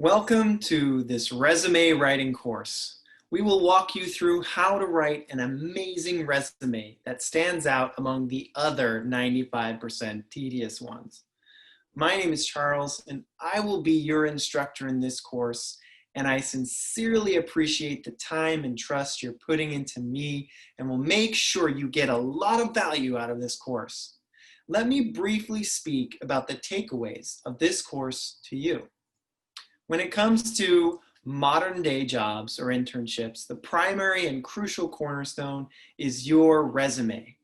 Welcome to this resume writing course. We will walk you through how to write an amazing resume that stands out among the other 95% tedious ones. My name is Charles, and I will be your instructor in this course, and I sincerely appreciate the time and trust you're putting into me, and will make sure you get a lot of value out of this course. Let me briefly speak about the takeaways of this course to you. When it comes to modern day jobs or internships, the primary and crucial cornerstone is your resume.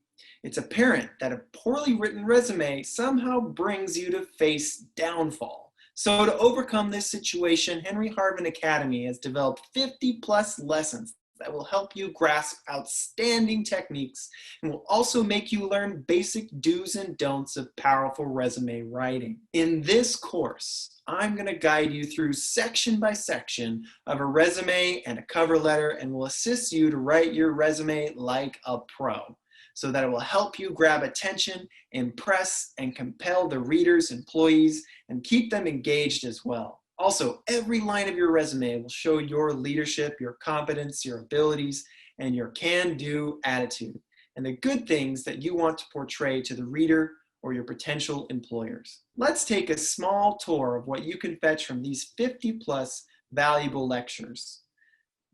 It's apparent that a poorly written resume somehow brings you to face downfall. So to overcome this situation, Henry Harvin Academy has developed 50+ lessons that will help you grasp outstanding techniques and will also make you learn basic do's and don'ts of powerful resume writing. In this course, I'm going to guide you through section by section of a resume and a cover letter and will assist you to write your resume like a pro so that it will help you grab attention, impress, and compel the readers, employees, and keep them engaged as well. Also, every line of your resume will show your leadership, your competence, your abilities, and your can-do attitude, and the good things that you want to portray to the reader or your potential employers. Let's take a small tour of what you can fetch from these 50+ valuable lectures.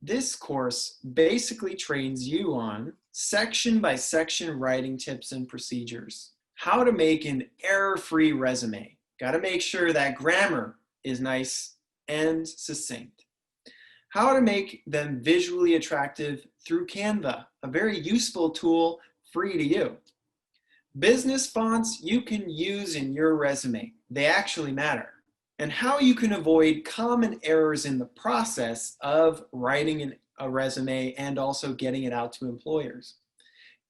This course basically trains you on section-by-section writing tips and procedures. How to make an error-free resume. Got to make sure that grammar is nice and succinct. How to make them visually attractive through Canva, a very useful tool free to you. Business fonts you can use in your resume. They actually matter. And how you can avoid common errors in the process of writing a resume and also getting it out to employers.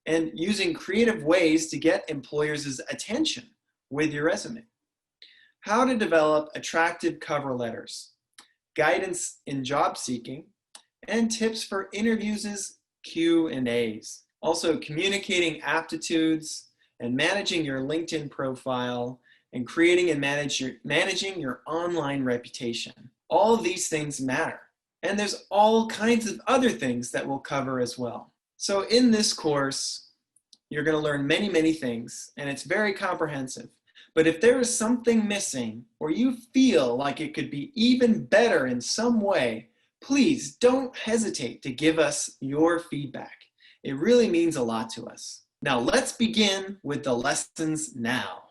And using creative ways to get employers' attention with your resume. How to develop attractive cover letters, guidance in job seeking, and tips for interviews' Q&As. Also communicating aptitudes and managing your LinkedIn profile and creating and managing your online reputation. All of these things matter. And there's all kinds of other things that we'll cover as well. So in this course, you're going to learn many, many things, and it's very comprehensive. But if there is something missing or you feel like it could be even better in some way, please don't hesitate to give us your feedback. It really means a lot to us. Now let's begin with the lessons now.